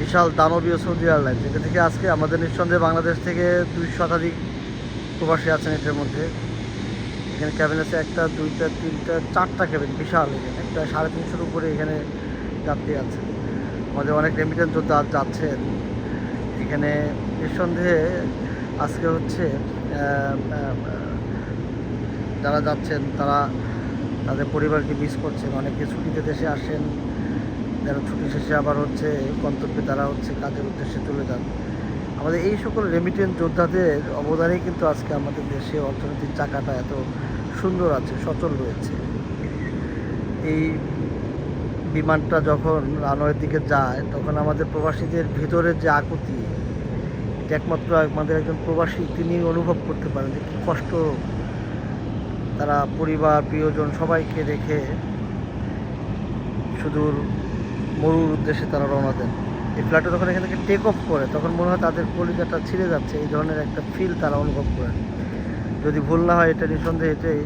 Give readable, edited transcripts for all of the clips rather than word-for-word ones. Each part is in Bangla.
বিশাল দানবীয় সৌদি এয়ারলাইন্স, এটা থেকে আজকে আমাদের নিঃসন্দেহে বাংলাদেশ থেকে 200 শতাধিক প্রবাসী আছেন এটার মধ্যে। এখানে ক্যাবিন আছে একটা, দুইটা, তিনটা, চারটা ক্যাবিন, বিশাল। এখানে প্রায় 350-এর উপরে এখানে যাত্রী আছে। আমাদের অনেক রেমিটেন্স যোদ্ধা যাচ্ছেন এখানে। নিঃসন্দেহে আজকে হচ্ছে যারা যাচ্ছেন তারা তাদের পরিবারকে মিস করছেন। অনেকে ছুটিতে দেশে আসেন, যারা ছুটি শেষে আবার হচ্ছে গন্তব্যে তারা হচ্ছে কাজের উদ্দেশ্যে চলে যান। আমাদের এই সকল রেমিটেন্স যোদ্ধাদের অবদানেই কিন্তু আজকে আমাদের দেশে অর্থনৈতিক চাকাটা এত সুন্দর আছে, সচল রয়েছে। এই বিমানটা যখন রানওয়ের দিকে যায় তখন আমাদের প্রবাসীদের ভিতরের যে আকুতি, এটা একমাত্র আমাদের একজন প্রবাসী তিনি অনুভব করতে পারেন যে কী কষ্ট। তারা পরিবার, প্রিয়জন সবাইকে রেখে সুদূর মরুর উদ্দেশ্যে তারা রওনা দেন। এই ফ্লাইটটা যখন এখান থেকে টেক অফ করে তখন মনে হয় তাদের কলিজাটা ছিঁড়ে যাচ্ছে, এই ধরনের একটা ফিল তারা অনুভব করেন। যদি ভুল না হয় এটা নিঃসন্দেহে এটাই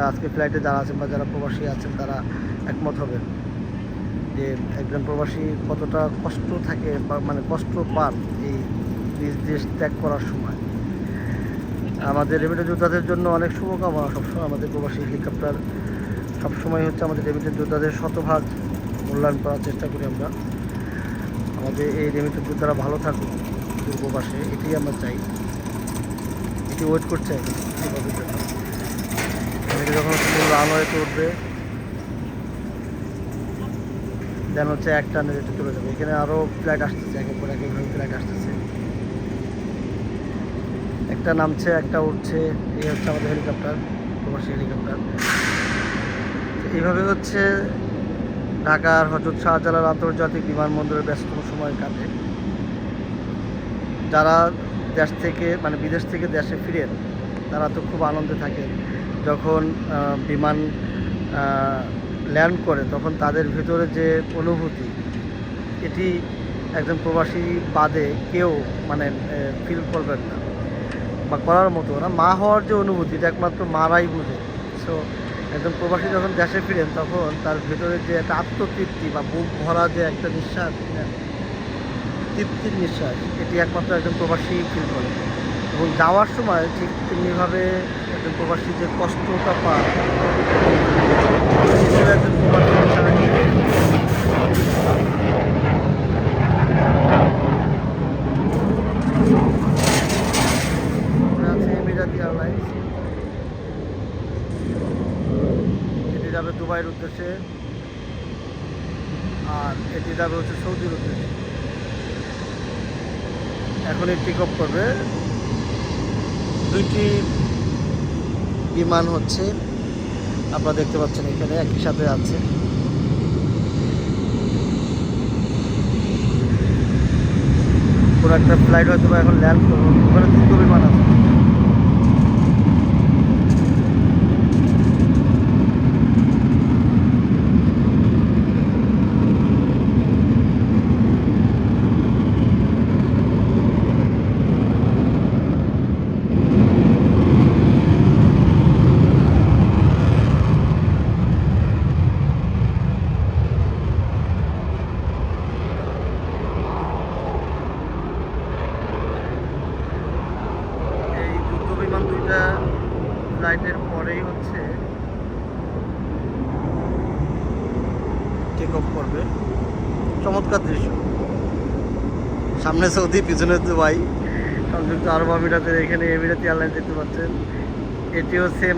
আজকে ফ্লাইটে যারা আছেন বা যারা প্রবাসী আছেন তারা একমত হবেন যে একজন প্রবাসী কতটা কষ্ট থাকে বা মানে কষ্ট পান এই নিজ দেশ ত্যাগ করার সময়। আমাদের রেমিটেন্স যোদ্ধাদের জন্য অনেক শুভকামনা সবসময়। আমাদের প্রবাসী হেলিকপ্টার সবসময় হচ্ছে আমাদের রেমিটেন্স যোদ্ধাদের শতভাগ মূল্যায়ন করার চেষ্টা করি আমরা। আমাদের এই রেমিটেন্স যোদ্ধারা ভালো থাকুক দূরপ্রবাসে, এটাই আমরা চাই। এটি ওয়েট করছে সেভাবের জন্য। এখানে যখন হচ্ছে রানওয়েতে উঠবে দেন হচ্ছে এক টানে যেতে চলে যাবে। এখানে আরও ফ্লাইট আসতেছে, একের পর একভাবে ফ্লাইট আসতেছে, একটা নামছে একটা উঠছে। এই হচ্ছে আমাদের হেলিকপ্টার, প্রবাসী হেলিকপ্টার। এইভাবে হচ্ছে ঢাকার হযরত শাহজালাল আন্তর্জাতিক বিমানবন্দরের ব্যস্ততম সময় কাটে। যারা দেশ থেকে মানে বিদেশ থেকে দেশে ফিরেন তারা তো খুব আনন্দে থাকেন। যখন বিমান ল্যান্ড করে তখন তাদের ভিতরে যে অনুভূতি, এটি একজন প্রবাসী বাদে কেউ মানে ফিল করবেন না বা করার মতো না। মা হওয়ার যে অনুভূতি এটা একমাত্র মারাই বুঝে। সো একজন প্রবাসী যখন দেশে ফিরেন তখন তার ভেতরে যে একটা আত্মতৃপ্তি বা বুক ভরা যে একটা নিঃশ্বাস, তৃপ্তির নিঃশ্বাস, এটি একমাত্র একজন প্রবাসী ফিল করে। এবং যাওয়ার সময় ঠিক তেমনিভাবে একজন প্রবাসী যে কষ্টটা পায় একজন প্রবাসী আছে এমিরাতি এয়ারলাইন্স। এটি যাবে দুবাইয়ের উদ্দেশ্যে আর এটি যাবে হচ্ছে সৌদির উদ্দেশ্যে। এখনই টেক অফ করবে। দুইটি বিমান হচ্ছে আপনারা দেখতে পাচ্ছেন এখানে একই সাথে আছে। পুরো একটা ফ্লাইট হয়তো এখন ল্যান্ড করবো, ওখানে দুটো বিমান আছে। ফ্লাইটের পরেই হচ্ছে টেক অফ করবে। চমৎকার দৃশ্য, সামনে সৌদি, পিছনে দুবাই, সংযুক্ত আরব আমিরাতের। এখানে এমিরাতি এয়ারলাইন্স দেখতে পাচ্ছেন, এটিও সেম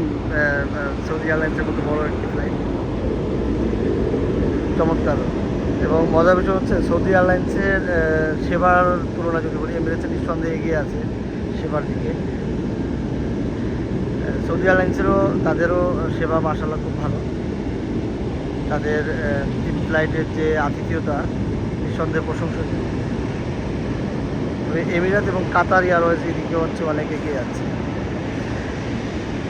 সৌদি এয়ারলাইন্সের মতো বড় একটি ফ্লাইট। চমৎকার এবং মজার বিষয় হচ্ছে সৌদি এয়ারলাইন্সের সেবার তুলনা যদি বলি এমিরেটসের নিঃসন্দেহে এগিয়ে আছে সেবার দিকে। সৌদি এয়ারলাইন্সেরও তাদেরও সেবা মাশাআল্লাহ খুব ভালো। তাদের ইন ফ্লাইটের যে আতিথেয়তা নিঃসন্দেহে প্রশংসনীয়। তবে এমিরাত এবং কাতার এয়ারওয়েজ এদিকে হচ্ছে অনেক এগিয়ে আছে।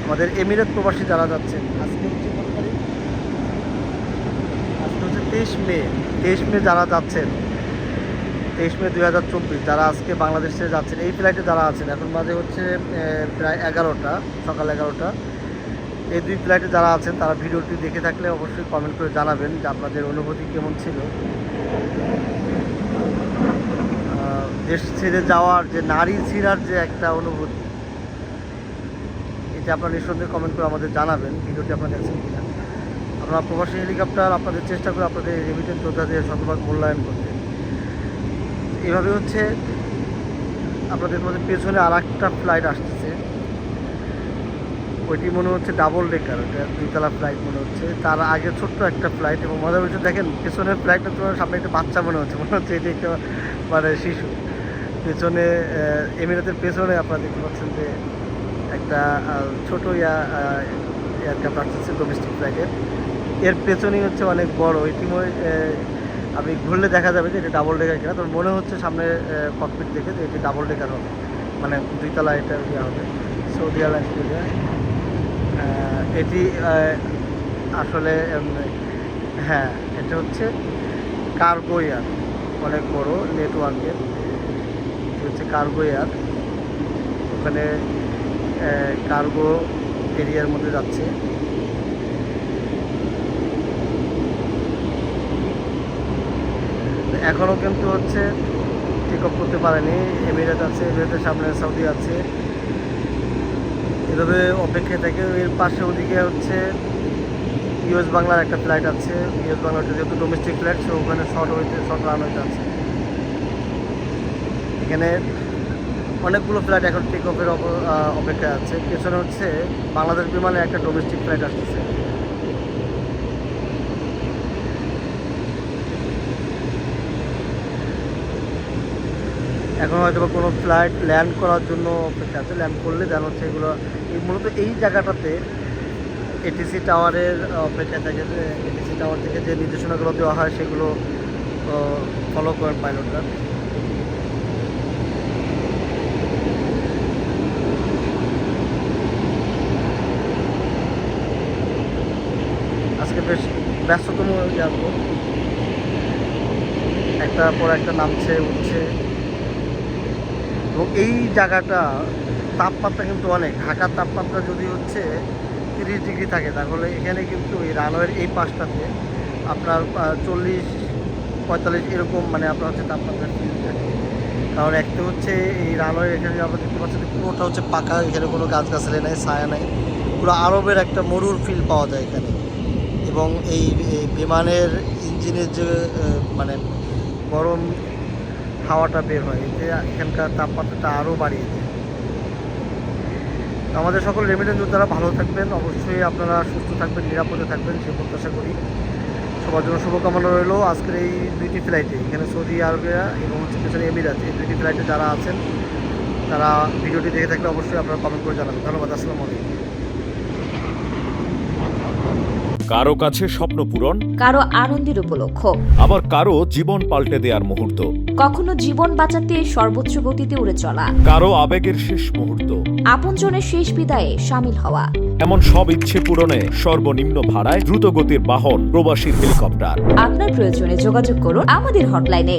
আমাদের এমিরাত প্রবাসী যারা যাচ্ছেন আজকে হচ্ছে 23 মে। 23 মে যারা যাচ্ছেন, 23 মে 2024 যারা আজকে বাংলাদেশে যাচ্ছেন এই ফ্লাইটে যারা আছেন, এখন মাঝে হচ্ছে প্রায় 11টা, সকাল 11টা। এই দুই ফ্লাইটে যারা আছেন তারা ভিডিওটি দেখে থাকলে অবশ্যই কমেন্ট করে জানাবেন যে আপনাদের অনুভূতি কেমন ছিল। দেশ ছেড়ে যাওয়ার যে নারী ছিঁড়ার যে একটা অনুভূতি, এটা আপনারা নিঃসন্দেহে কমেন্ট করে আমাদের জানাবেন ভিডিওটি আপনারা দেখছেন কিনা। আমরা প্রবাসী হেলিকপ্টার আপনাদের চেষ্টা করে আপনাদের রেমিটেন্স যোদ্ধাদের শতভাগ মূল্যায়ন করতে। এভাবে হচ্ছে আপনাদের মধ্যে পেছনে আর একটা ফ্লাইট আসতেছে, ওইটি মনে হচ্ছে ডাবল ডেকার, ওটা 2 তলা ফ্লাইট মনে হচ্ছে। তার আগে ছোট্ট একটা ফ্লাইট, এবং মজার বিষয় দেখেন পেছনের ফ্লাইটটা তোমার সামনে একটা বাচ্চা মনে হচ্ছে এটি একটা মানে শিশু। পেছনে এমিরেতের পেছনে আপনারা দেখতে পাচ্ছেন যে একটা ছোটো এয়ারক্রাফট আসতেছে ডোমেস্টিক ফ্লাইটের, এর পেছনেই হচ্ছে অনেক বড়। এটি আপনি ঘুরলে দেখা যাবে যে এটা ডাবল ডেকার কিনা। তো মনে হচ্ছে সামনে ককপিট দেখে যে এটি ডাবল ডেকার হবে, মানে 2 তলা এটা ইয়ে হবে। সৌদি এয়ারলাইন্স এটি আসলে হ্যাঁ, এটা হচ্ছে কার্গো এয়ার, অনেক বড় নেটওয়ার্কের। এটি হচ্ছে কার্গো এয়ার, ওখানে কার্গো এরিয়ার মধ্যে যাচ্ছে। এখনও কিন্তু হচ্ছে টেক অফ করতে পারেনি। এমিরেট আছে, এমিরেটের সামনে সৌদি আছে, এভাবে অপেক্ষায় থাকে। এর পাশে ওদিকে হচ্ছে ইউএস বাংলার একটা ফ্লাইট আছে। ইউএস বাংলাটা যেহেতু ডোমেস্টিক ফ্লাইট, সে ওখানে শর্ট রানওয়েতে আছে। এখানে অনেকগুলো ফ্লাইট এখন টেক অফের অপেক্ষায় আছে। পেছনে হচ্ছে বাংলাদেশ বিমানে একটা ডোমেস্টিক ফ্লাইট আসতেছে। এখন হয়তো বা কোনো ফ্লাইট ল্যান্ড করার জন্য অপেক্ষা আছে, ল্যান্ড করলে দেন হচ্ছে এগুলো মূলত এই জায়গাটাতে এটিসি টাওয়ারের অপেক্ষা থাকে, যে এটিসি টাওয়ার থেকে যে নির্দেশনাগুলো দেওয়া হয় সেগুলো ফলো করেন পাইলটরা। আজকে বেশ ব্যস্ততম যাবো, একটার পর একটা নামছে উঠছে। এবং এই জায়গাটা তাপমাত্রা কিন্তু অনেক, ঢাকার তাপমাত্রা যদি হচ্ছে 30 ডিগ্রি থাকে, তাহলে এখানে কিন্তু এই রানওয়ের এই পাশটাতে আপনার 40-45 এরকম মানে আপনার হচ্ছে তাপমাত্রা ফিল থাকে। কারণ একটা হচ্ছে এই রানওয়ের এখানে আপনারা দেখতে পাচ্ছেন পুরোটা হচ্ছে পাকা, এখানে কোনো গাছগাছালি নেই, ছায়া নেই, পুরো আরবের একটা মরুর ফিল পাওয়া যায় এখানে। এবং এই বিমানের ইঞ্জিনের যে মানে গরম হাওয়াটা বের হয়, এতে এখানকার তাপমাত্রাটা আরও বাড়িয়ে দেয়। আমাদের সকল রেমিটেন্স যোদ্ধারা ভালো থাকবেন, অবশ্যই আপনারা সুস্থ থাকবেন, নিরাপদে থাকবেন সে প্রত্যাশা করি। সবার জন্য শুভকামনা রইল। আজকের এই 2টি ফ্লাইটে, এখানে সৌদি আরবিয়া এবং হচ্ছে পেছনে এমিরাত, এই 2টি ফ্লাইটে যারা আছেন তারা ভিডিওটি দেখে থাকলে অবশ্যই আপনারা কমেন্ট করে জানাবেন। ধন্যবাদ। আসসালামু আলাইকুম। কারো কাছে স্বপ্ন পূরণ, কারো আনন্দের উপলক্ষ, আবার কারো জীবন পাল্টে দেওয়ার মুহূর্ত, কখনো জীবন বাঁচাতে সর্বোচ্চ গতিতে উড়ে চলা, কারো আবেগের শেষ মুহূর্ত, আপনজনের শেষ বিদায়ে শামিল হওয়া। এমন সব ইচ্ছে পূরণে সর্বনিম্ন ভাড়ায় দ্রুতগতির বাহন প্রবাসীর হেলিকপ্টার। আপনার প্রয়োজনে যোগাযোগ করুন আমাদের হটলাইনে।